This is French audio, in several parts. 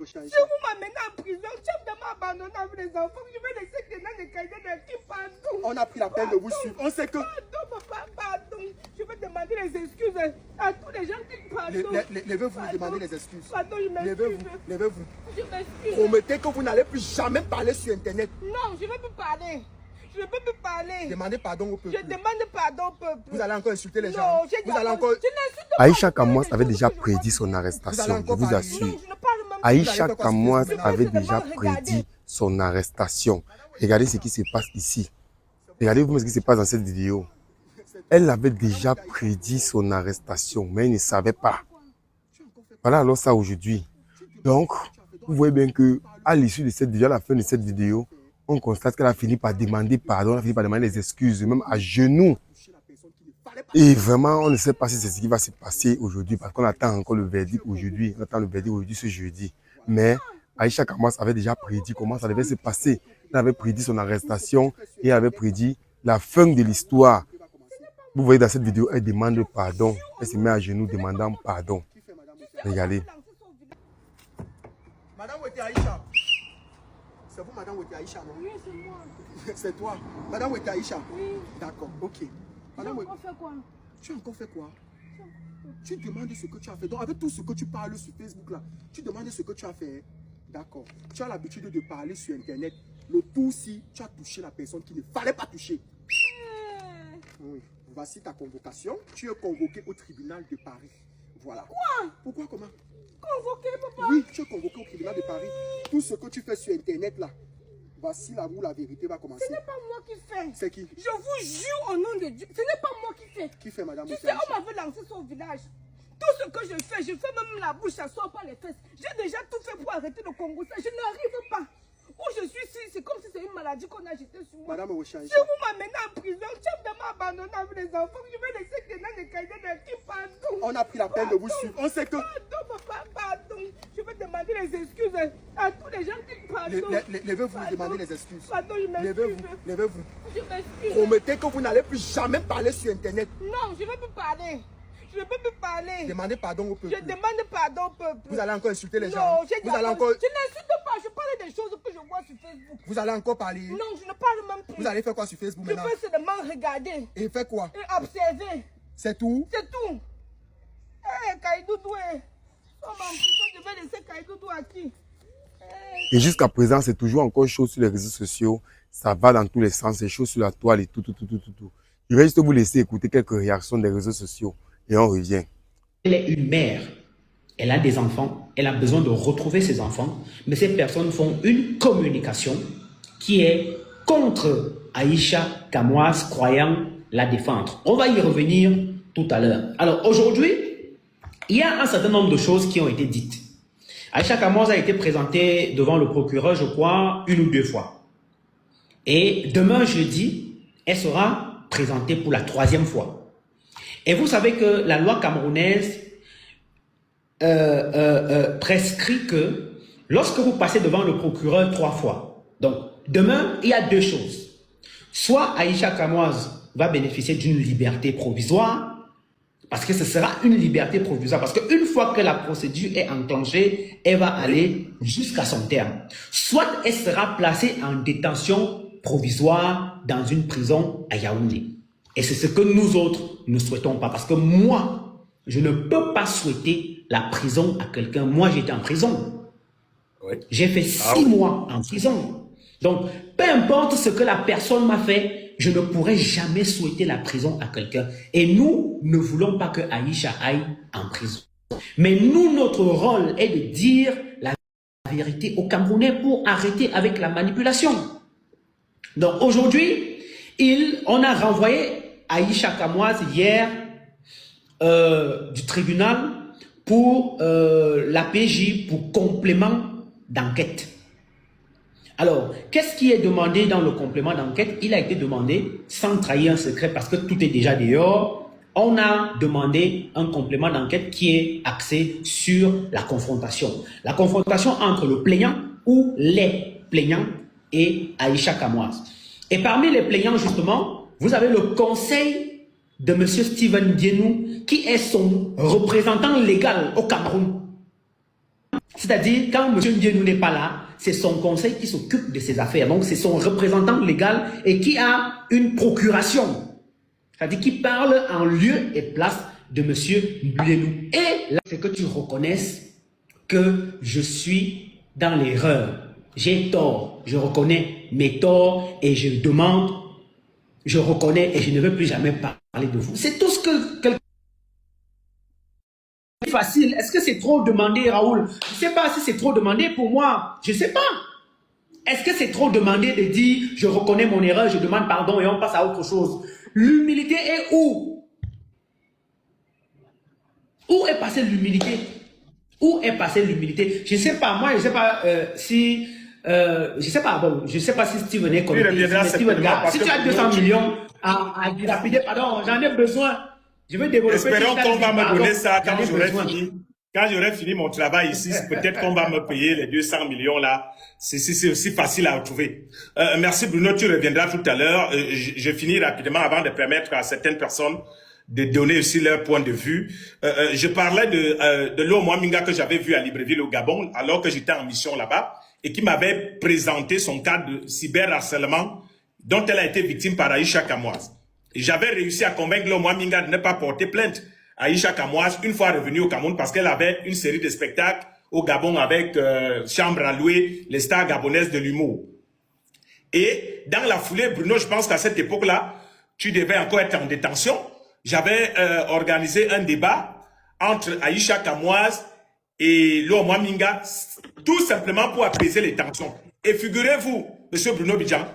Si vous m'amenez en prison, chef de m'abandonner avec les enfants, je vais laisser que dans les cahiers qui pardon. On a pris la peine de vous suivre. On sait que... Pardon, papa, pardon. Je vais demander les excuses à tous les gens qui pardon. Levez-vous et demandez les excuses. Pardon, je m'excuse. Levez-vous. Je m'excuse. Promettez que vous n'allez plus jamais parler sur Internet. Non, je ne vais plus parler. Je ne peux plus parler. Demandez pardon au peuple. Je demande pardon au peuple. Vous allez encore insulter les gens. Non, vous allez encore... Aïcha Kamoise avait déjà prédit son arrestation, je vous assure. Aïcha Kamoise avait déjà prédit son arrestation. Regardez ce qui se passe ici. Regardez-vous ce qui se passe dans cette vidéo. Elle avait déjà prédit son arrestation, mais elle ne savait pas. Voilà alors ça aujourd'hui. Donc, vous voyez bien que à l'issue de cette vidéo, à la fin de cette vidéo, on constate qu'elle a fini par demander pardon, elle a fini par demander des excuses, même à genoux. Et vraiment, on ne sait pas si c'est ce qui va se passer aujourd'hui, parce qu'on attend encore le verdict aujourd'hui. On attend le verdict aujourd'hui, ce jeudi. Mais Aïcha Kamoise avait déjà prédit comment ça devait se passer. Elle avait prédit son arrestation et elle avait prédit la fin de l'histoire. Vous voyez dans cette vidéo, elle demande pardon. Elle se met à genoux demandant pardon. Regardez. Madame Wete Aïcha. C'est vous, Madame Wete Aïcha, non? Oui, c'est moi. C'est toi. Madame Wete Aïcha. Oui. D'accord, ok. Madame Wete... fait quoi? Tu as encore fait quoi? Tu demandes ce que tu as fait. Donc, avec tout ce que tu parles sur Facebook, là, tu demandes ce que tu as fait. D'accord. Tu as l'habitude de parler sur Internet. Le tout, si tu as touché la personne qu'il ne fallait pas toucher. Oui. Voici ta convocation. Tu es convoqué au tribunal de Paris. Voilà. Quoi? Pourquoi, comment? Convoqué, papa? Oui, tu es convoqué au tribunal de Paris. Tout ce que tu fais sur Internet, là, voici là où la vérité va commencer. Ce n'est pas moi qui fais. C'est qui? Je vous jure au nom de Dieu, ce n'est pas moi qui fais. Qui fait, madame? Tu sais, on m'avait lancé son village. Tout ce que je fais même la bouche, ça sort pas les fesses. J'ai déjà tout fait pour arrêter le Congo. Ça, je n'arrive pas. Où je suis ici, c'est comme si c'est une maladie qu'on a jetée sur moi. Madame Ochaïcha. Si vous m'amenez en prison, chef de m'abandonner avec les enfants, je vais laisser que dans les cahiers qui pardon. On a pris la peine de vous suivre. On sait que... Pardon, papa, pardon. Je vais demander les excuses à tous les gens qui pardon. Levez-vous et demandez les excuses. Pardon, je m'excuse. Levez-vous. Je m'excuse. Promettez que vous n'allez plus jamais parler sur Internet. Non, je ne vais plus parler. Je ne peux plus parler. Demandez pardon au peuple. Je demande pardon au peuple. Vous allez encore insulter les gens. Non, vous allez encore... Je n'insulte pas, je parle des choses que je vois sur Facebook. Vous allez encore parler. Non, je ne parle même plus. Vous allez faire quoi sur Facebook je maintenant? peux seulement regarder. Et faire quoi? Et observer. C'est tout? C'est tout. Eh, Kaïdoudou, on je vais laisser Kaïdoudou à qui? Et jusqu'à présent, c'est toujours encore chaud sur les réseaux sociaux. Ça va dans tous les sens, c'est chaud sur la toile et tout. Je vais juste vous laisser écouter quelques réactions des réseaux sociaux et on revient. Elle est une mère, elle a des enfants, elle a besoin de retrouver ses enfants, mais ces personnes font une communication qui est contre Aïcha Kamoise, croyant la défendre. On va y revenir tout à l'heure. Alors aujourd'hui, il y a un certain nombre de choses qui ont été dites. Aïcha Kamoise a été présentée devant le procureur, je crois, 1 ou 2 fois. Et demain, jeudi, elle sera présentée pour la 3e fois. Et vous savez que la loi camerounaise prescrit que lorsque vous passez devant le procureur 3 fois, donc demain, il y a 2 choses. Soit Aïcha Kamoise va bénéficier d'une liberté provisoire, parce que ce sera une liberté provisoire, parce qu'une fois que la procédure est enclenchée, elle va aller jusqu'à son terme. Soit elle sera placée en détention provisoire dans une prison à Yaoundé. Et c'est ce que nous autres ne souhaitons pas. Parce que moi, je ne peux pas souhaiter la prison à quelqu'un. Moi, j'étais en prison. Oui. J'ai fait 6 mois en prison. Donc, peu importe ce que la personne m'a fait, je ne pourrai jamais souhaiter la prison à quelqu'un. Et nous ne voulons pas que Aïcha aille en prison. Mais nous, notre rôle est de dire la vérité aux Camerounais pour arrêter avec la manipulation. Donc, aujourd'hui, on a renvoyé Aïcha Kamoise hier du tribunal pour la PJ pour complément d'enquête. Alors, qu'est-ce qui est demandé dans le complément d'enquête? Il a été demandé, sans trahir un secret parce que tout est déjà dehors, on a demandé un complément d'enquête qui est axé sur la confrontation. La confrontation entre le plaignant ou les plaignants et Aïcha Kamoise. Et parmi les plaignants, justement, vous avez le conseil de M. Steven Dienou, qui est son représentant légal au Cameroun. C'est-à-dire, quand M. Ndienou n'est pas là, c'est son conseil qui s'occupe de ses affaires. Donc, c'est son représentant légal et qui a une procuration. C'est-à-dire qui parle en lieu et place de M. Ndienou. Et là, c'est que tu reconnaisses que je suis dans l'erreur. J'ai tort. Je reconnais mes torts et je demande, je reconnais et je ne veux plus jamais parler de vous. C'est tout ce que quelqu'un... Facile. Est-ce que c'est trop demandé, Raoul? Je ne sais pas si c'est trop demandé pour moi. Je ne sais pas. Est-ce que c'est trop demandé de dire je reconnais mon erreur, je demande pardon et on passe à autre chose? L'humilité est où? Où est passée l'humilité? Où est passée l'humilité? Je ne sais pas. Moi, je ne sais pas si... je sais pas, bon, je sais pas si Steven est connecté. Si tu as 200 millions à dilapider, pardon, j'en ai besoin. Je veux développer. Espérons qu'on va me donner ça quand j'aurai fini. Quand j'aurai fini mon travail ici, peut-être qu'on va me payer les 200 millions là. C'est aussi facile à trouver. Merci Bruno, tu reviendras tout à l'heure. Je finis rapidement avant de permettre à certaines personnes de donner aussi leur point de vue. Je parlais de Lo Mwaminga que j'avais vu à Libreville au Gabon alors que j'étais en mission là-bas et qui m'avait présenté son cas de cyberharcèlement dont elle a été victime par Aïcha Kamoise. Et j'avais réussi à convaincre Lo Mwaminga de ne pas porter plainte à Aïcha Kamoise une fois revenue au Cameroun parce qu'elle avait une série de spectacles au Gabon avec chambre à louer, les stars gabonaises de l'humour. Et dans la foulée, Bruno, je pense qu'à cette époque-là, tu devais encore être en détention. J'avais organisé un débat entre Aïcha Kamoise et Lo Mwaminga, tout simplement pour apaiser les tensions. Et figurez-vous, monsieur Bruno Bidjan,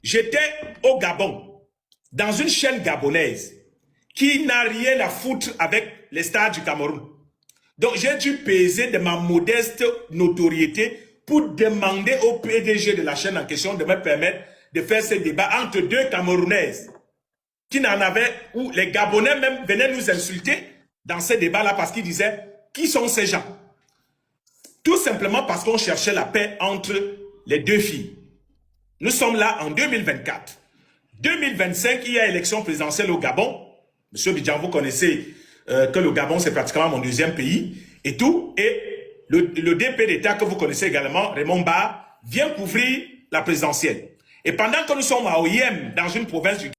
j'étais au Gabon, dans une chaîne gabonaise, qui n'a rien à foutre avec les stars du Cameroun. Donc j'ai dû peser de ma modeste notoriété pour demander au PDG de la chaîne en question de me permettre de faire ce débat entre deux Camerounaises, qui n'en avaient, où les Gabonais même venaient nous insulter dans ces débats-là parce qu'ils disaient, qui sont ces gens? Tout simplement parce qu'on cherchait la paix entre les deux filles. Nous sommes là en 2024. 2025, il y a élection présidentielle au Gabon. Monsieur Bidjan, vous connaissez que le Gabon, c'est pratiquement mon deuxième pays et tout. Et le DP d'État que vous connaissez également, Raymond Barre, vient couvrir la présidentielle. Et pendant que nous sommes à Oyem, dans une province du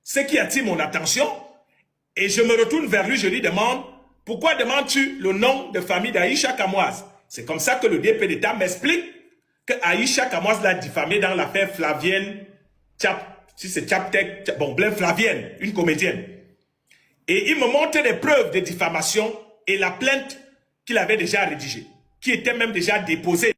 ce qui attire mon attention, et je me retourne vers lui, je lui demande, pourquoi demandes-tu le nom de famille d'Aïcha Kamoise? C'est comme ça que le DP d'État m'explique que Aïcha Kamoise l'a diffamé dans l'affaire Flavienne, si c'est Chaptek, bon, Blaine Flavienne, une comédienne. Et il me montre des preuves de diffamation et la plainte qu'il avait déjà rédigée, qui était même déjà déposée.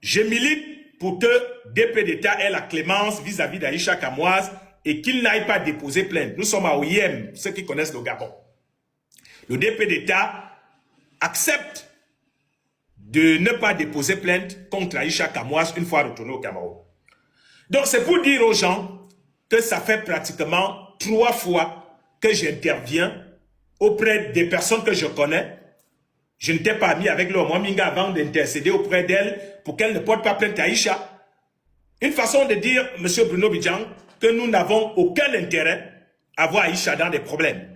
Je milite pour que DP d'État ait la clémence vis-à-vis d'Aïcha Kamoise et qu'il n'aille pas déposer plainte. Nous sommes à OIM, ceux qui connaissent le Gabon. Le DP d'État accepte de ne pas déposer plainte contre Aïcha Kamoise une fois retourné au Cameroun. Donc c'est pour dire aux gens que ça fait pratiquement 3 fois que j'interviens auprès des personnes que je connais. Je n'étais pas mis avec Lo Mwaminga avant d'intercéder auprès d'elle pour qu'elle ne porte pas plainte à Aïcha. Une façon de dire, monsieur Bruno Bidjan, que nous n'avons aucun intérêt à voir Aïcha dans des problèmes.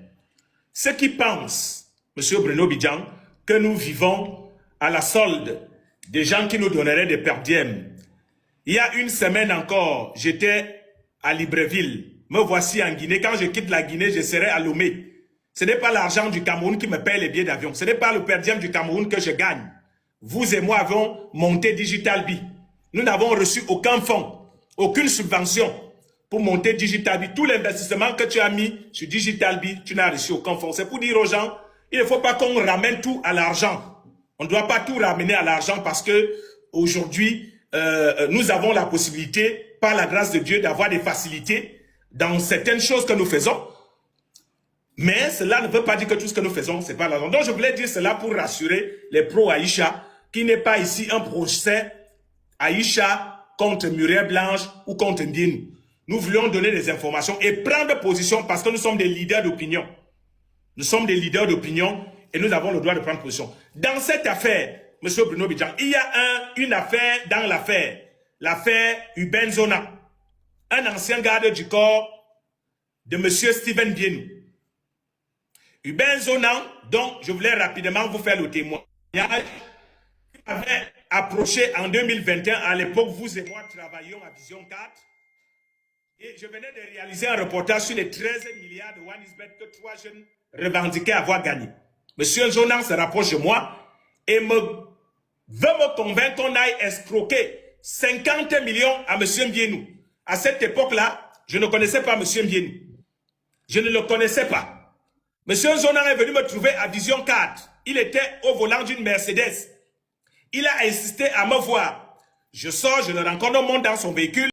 Ceux qui pensent, monsieur Bruno Bidjan, que nous vivons à la solde des gens qui nous donneraient des perdièmes. Il y a une semaine encore, j'étais à Libreville. Me voici en Guinée. Quand je quitte la Guinée, je serai à Lomé. Ce n'est pas l'argent du Cameroun qui me paye les billets d'avion. Ce n'est pas le perdième du Cameroun que je gagne. Vous et moi avons monté Digital Bee. Nous n'avons reçu aucun fonds, aucune subvention pour monter Digital Bee. Tout l'investissement que tu as mis sur Digital Bee, tu n'as reçu aucun fonds. C'est pour dire aux gens, il ne faut pas qu'on ramène tout à l'argent. On ne doit pas tout ramener à l'argent parce que aujourd'hui, nous avons la possibilité, par la grâce de Dieu, d'avoir des facilités dans certaines choses que nous faisons. Mais cela ne veut pas dire que tout ce que nous faisons, c'est pas l'argent. Donc je voulais dire cela pour rassurer les pro-Aïcha, qui n'est pas ici un procès Aïcha contre Muriel Blanche ou contre Ndienou. Nous voulons donner des informations et prendre position parce que nous sommes des leaders d'opinion. Nous sommes des leaders d'opinion et nous avons le droit de prendre position. Dans cette affaire, M. Bruno Bidjan, il y a une affaire dans l'affaire. L'affaire Uben Zona. Un ancien garde du corps de M. Steven Bienou. Uben Zona, donc je voulais rapidement vous faire le témoignage. Il m'avait approché en 2021. À l'époque, vous et moi travaillions à Vision 4. Et je venais de réaliser un reportage sur les 13 milliards de Wanisbet que 3 jeunes revendiquaient avoir gagné. Monsieur Zonan se rapproche de moi et veut me convaincre qu'on aille escroquer 50 millions à Monsieur Mbienou. À cette époque-là, je ne connaissais pas Monsieur Mbienou. Je ne le connaissais pas. Monsieur Zonan est venu me trouver à Vision 4. Il était au volant d'une Mercedes. Il a insisté à me voir. Je sors, je le rencontre au monde dans son véhicule.